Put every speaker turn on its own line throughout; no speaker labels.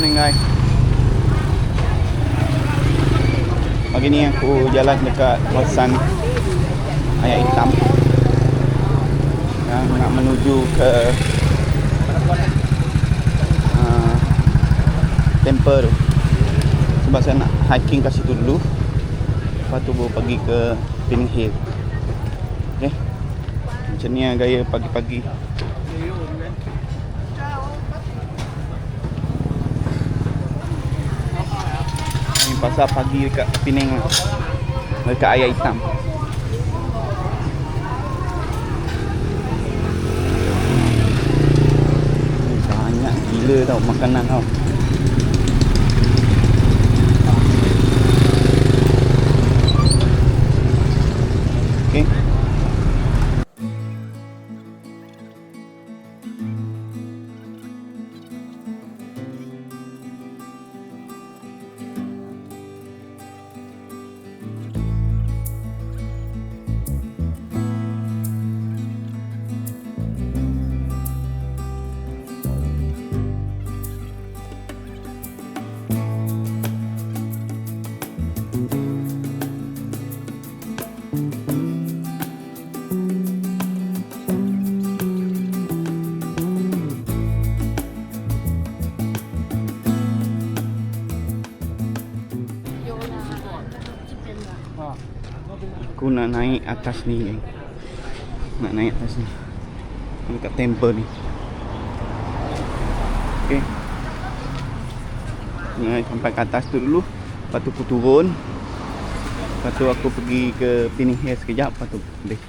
morning guys. Pagi ni aku jalan dekat kawasan Ayak Hitam yang nak menuju ke temple tu. Sebab saya nak hiking kat situ dulu. Lepas tu baru pergi ke Pinning Hill. Okay. Macam ni lah gaya pagi-pagi. Ni pasal pagi dekat Pinning lah. Dekat Ayak Hitam. Ni banyak gila tau makanan tau. Okay. Aku nak naik atas ni geng. Nak naik atas ni. Dekat temple ni. Okay. Naik sampai ke atas tu dulu. Lepas tu aku turun. Lepas tu aku pergi ke Pinning Hill sekejap. Lepas tu boleh.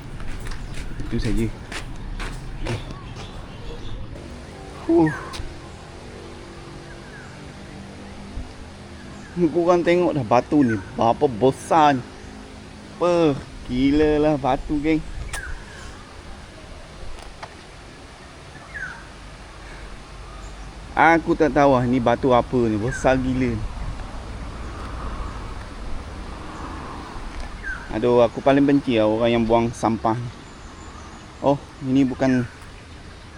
Itu saja. Korang tengok dah batu ni. Berapa besar ni. Gila lah batu geng. Aku tak tahu lah ni batu apa ni. Besar gila. Aduh, aku paling benci lah orang yang buang sampah. Oh, ini bukan.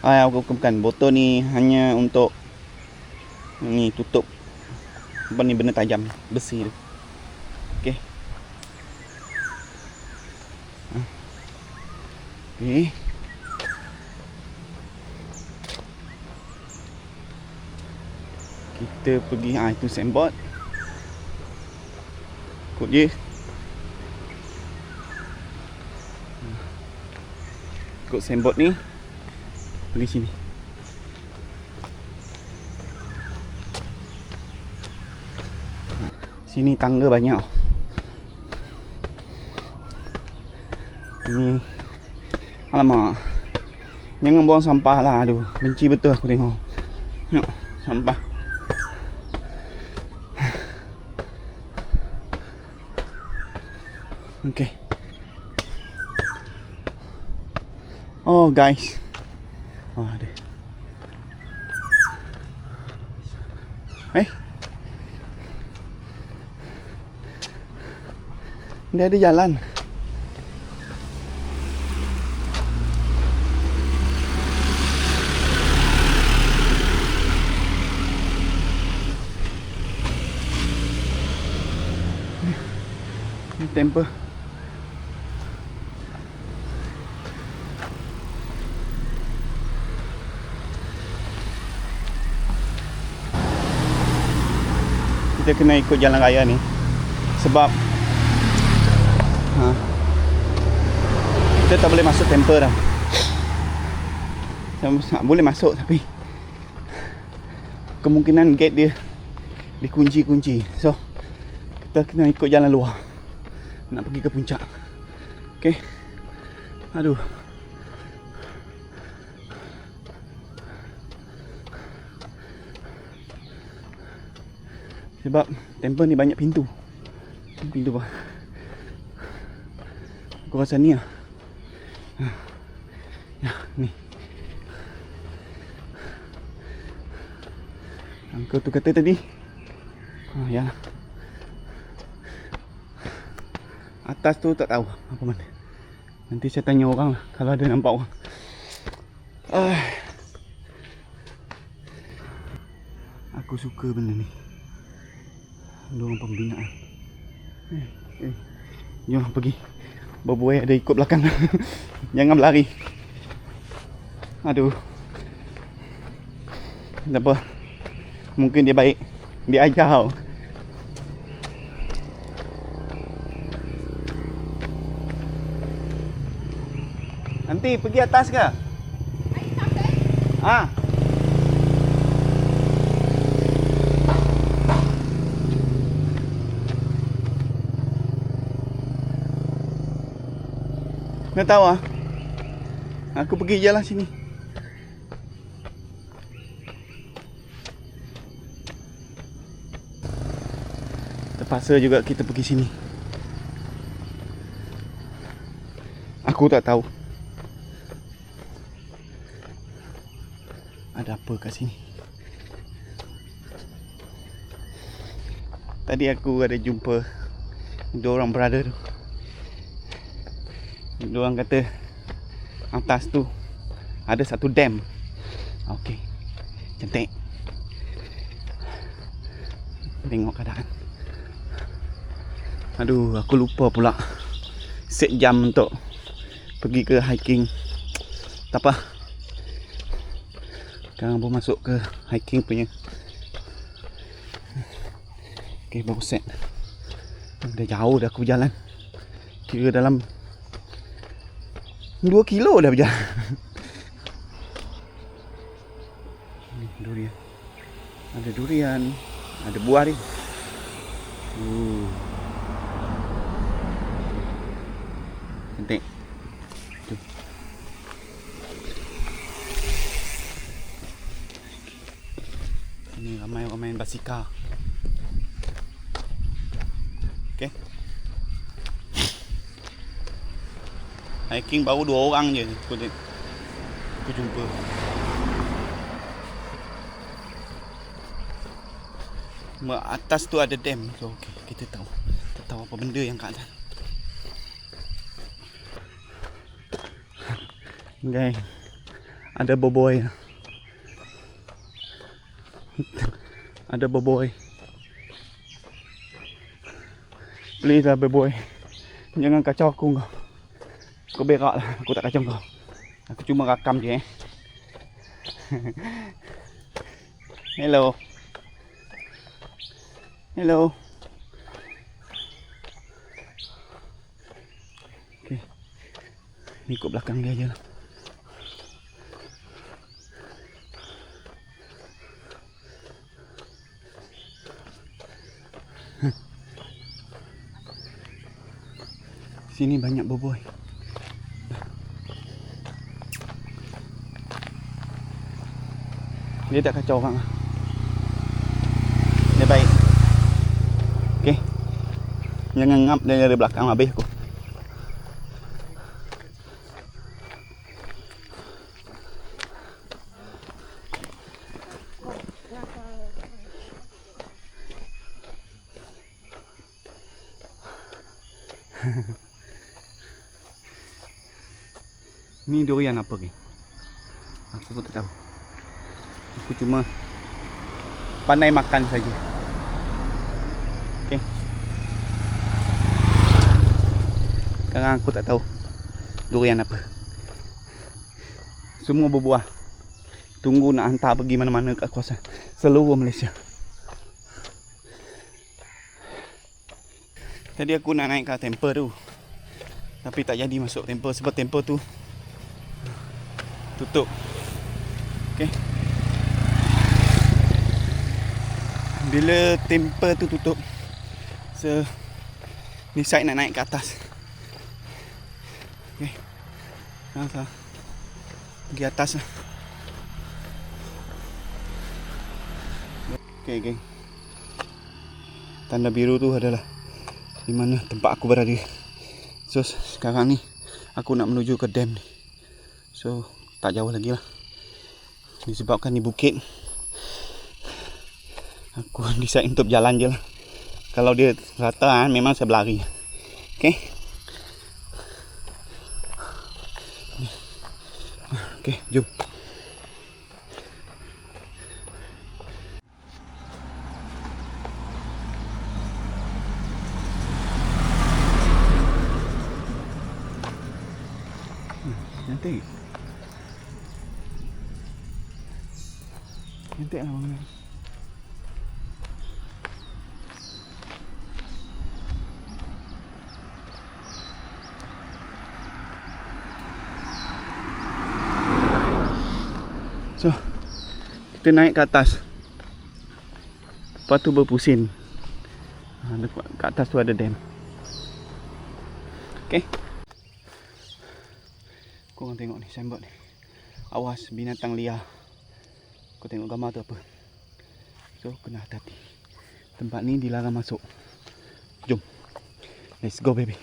Bukan. Botol ni hanya untuk ni tutup apa ni, benda tajam besi tu. Okey. Okay. Kita pergi itu signboard. Ikut je. Ikut signboard ni. Pergi sini. Sini tangga banyak. Ini alamak. Jangan buang sampah lah. Aduh, benci betul aku tengok. Tengok, sampah. Okay. Oh guys. Oh ada. Dia ada jalan. Temple. Kita kena ikut jalan raya ni sebab kita tak boleh masuk temple dah. Boleh masuk tapi kemungkinan gate dia dikunci. So kita kena ikut jalan luar nak pergi ke puncak. Okay. Aduh. Sebab temple ni banyak pintu. Pintu apa? Aku rasa ni lah. Ya, ni. Uncle tu kata tadi. Ya. Atas tu tak tahu apa mana. Nanti saya tanya orang lah kalau ada nampak orang. Aku suka benda ni. Diorang pembinaan. Jom pergi. Berbuai ada ikut belakang. Jangan berlari. Aduh. Tak apa. Mungkin dia baik. Dia ajar tau. Nanti pergi atas ke? Ah. Nak tahu ah? Aku pergi je lah sini. Terpaksa juga kita pergi sini. Aku tak tahu ada apa kat sini. Tadi aku ada jumpa dua orang brother tu. Diorang kata atas tu ada satu dam. Okey. Cantik. Tengok keadaan. Aduh, aku lupa pula set jam untuk pergi ke hiking. Tak apa. Sekarang pun masuk ke hiking punya. Okey, baru set. Dah jauh dah aku berjalan. Kira dalam 2 kilo dah berjalan. Ni durian. Ada durian, ada buah ni. Cantik. Tu. Ini ramai orang main basikal. Okey. Hiking baru 2 orang je aku jumpa. Atas tu ada dam. So okey, kita tahu. Kita tahu apa benda yang kat atas. Gang. Ada boboy. Ada boboy. Please lah boboy. Jangan kacau aku kau. Kau berak lah, aku tak kacau kau. Aku cuma rakam je Hello. Hello. Okay. Ikut belakang dia je lah. Sini banyak boboy. Dia tak kacau orang. Dia baik. Okey. Jangan ngap dari belakang habis aku. Ni durian apa ke? Aku pun tak tahu. Aku cuma pandai makan saja. Okey. Sekarang aku tak tahu durian apa. Semua berbuah. Tunggu nak hantar pergi mana-mana kat kawasan seluruh Malaysia. Tadi aku nak naik ke temple tu, tapi tak jadi masuk temple sebab temple tu tutup. Okey. Bila temple tu tutup, decide nak naik ke atas. Okey. Nah, pergi atas lah. Okey, geng. Tanda biru tu adalah di mana tempat aku berada. So sekarang ni aku nak menuju ke dam ni. So tak jauh lagi lah. Disebabkan ni bukit, aku decide untuk jalan je lah. Kalau dia rata memang saya berlari. Okay. Okay, jom. Cantik. Cantik lah bangunan. So, kita naik ke atas. Lepas tu berpusing. Kat atas tu ada dam. Okay. Korang tengok ni, signboard ni. Awas binatang liar. Kau tengok gambar tu apa. So, kena hati-hati. Tempat ni dilarang masuk. Jom. Let's go baby.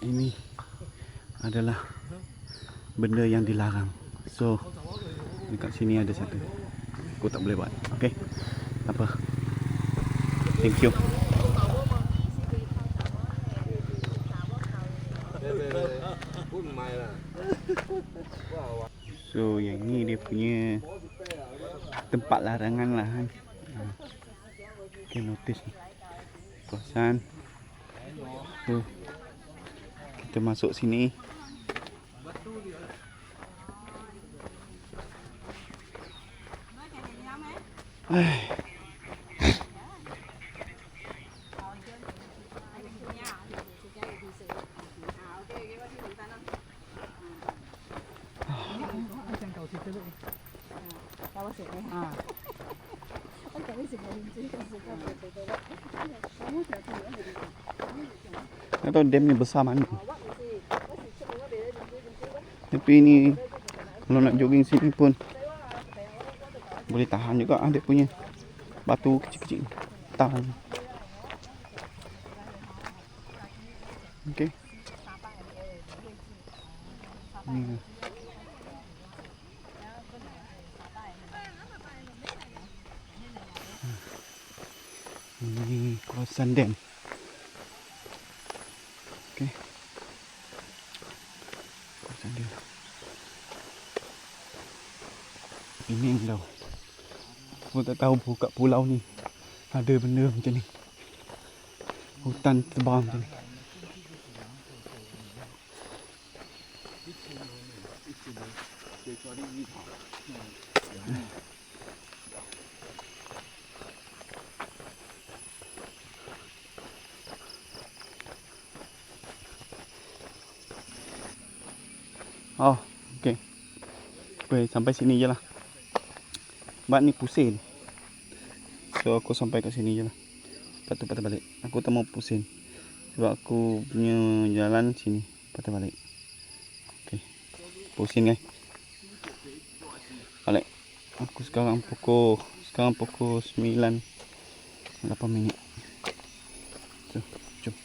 Ini adalah benda yang dilarang. So, dekat sini ada satu. Aku tak boleh buat. Okay? Apa? Thank you. So, yang ni dia punya tempat larangan lah kan. Okay, notice ni. Kawasan. So, kita masuk sini. Tak tahu dam ni besar mana. Tapi ni kalau nak jogging sini pun boleh tahan juga. Dia punya batu kecil-kecil tahan. Okay. Ini kawasan dam. Okay. Kawasan dam. Ini yang dah. Aku tak tahu kat pulau ni ada benda macam ni. Hutan tebal macam ni. Oh, okey. Baik, sampai sini je lah. Sebab ni pusing. So aku sampai kat sini je lah. Lepas tu patah balik. Aku tak mau pusing. Sebab aku punya jalan sini. Patah balik. Okey. Pusing kan. Balik. Aku sekarang pukul 9 8 minit. So, jom.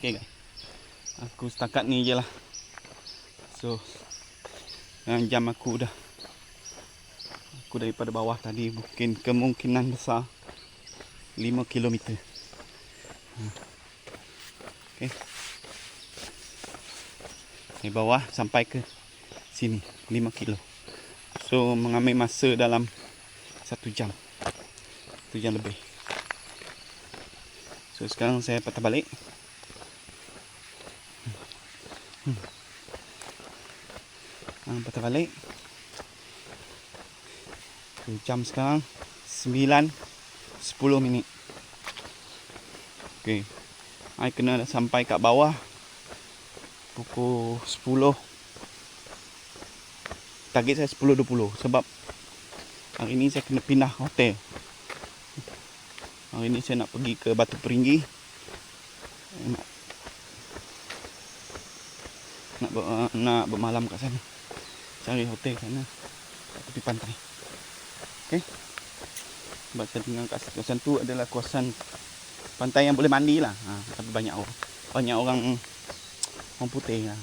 Okay guys, aku setakat ni je lah. So, dengan jam aku daripada bawah tadi mungkin kemungkinan besar 5 km. Okay. Dari bawah sampai ke sini 5 kilo. So mengambil masa dalam 1 jam. 1 jam lebih. So sekarang saya patah balik. Patah balik. Okay, jam sekarang 9.10 minit. Okay, I kena sampai kat bawah pukul 10. Target saya 10.20 sebab hari ni saya kena pindah hotel. Hari ni saya nak pergi ke Batu Peringgi. Nak bermalam kat sana. Cari hotel sana kat tepi pantai. Okey. Sebab saya tinggal kat kawasan tu adalah kawasan pantai yang boleh mandi lah. Tapi banyak orang putih lah.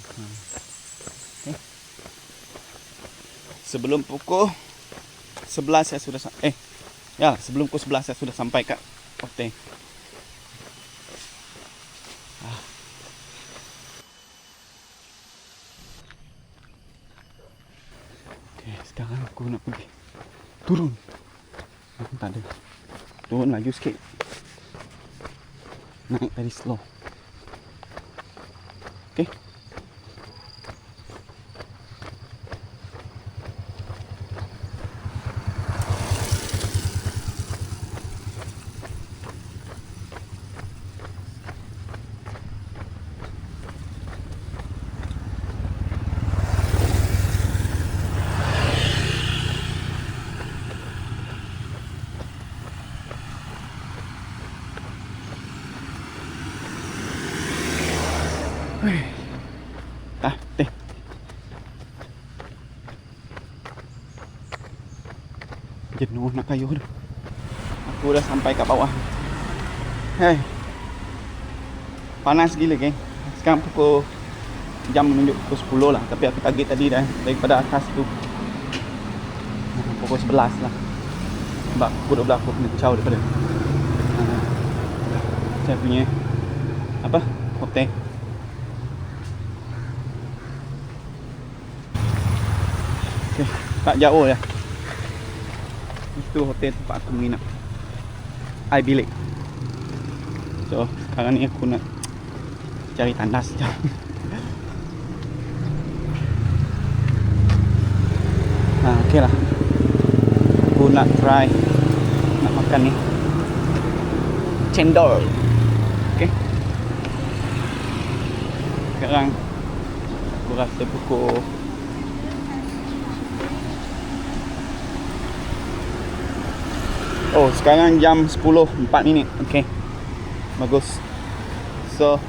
Okay. Sebelum pukul 11 saya sudah sebelum pukul 11 saya sudah sampai kat hotel. Okay, sekarang aku nak pergi turun. Tak ada. Turun laju sikit. Naik tadi slow. Okay. Jenuh nak kayuh dah. Aku dah sampai kat bawah. Panas gila geng. Sekarang pukul jam menunjuk pukul 10 lah. Tapi aku target tadi dah daripada atas tu pukul 11 lah. Sebab pukul 12 aku kena caw daripada saya punya hotel. Okay, tak jauh dah. Itu hotel tempat aku menginap. I bilik. So sekarang ni aku nak cari tandas sekejap. Okay lah. Aku nak try nak makan ni cendol. Okay. Sekarang aku rasa pukul sekarang jam 10.04 minit. Okay, bagus. So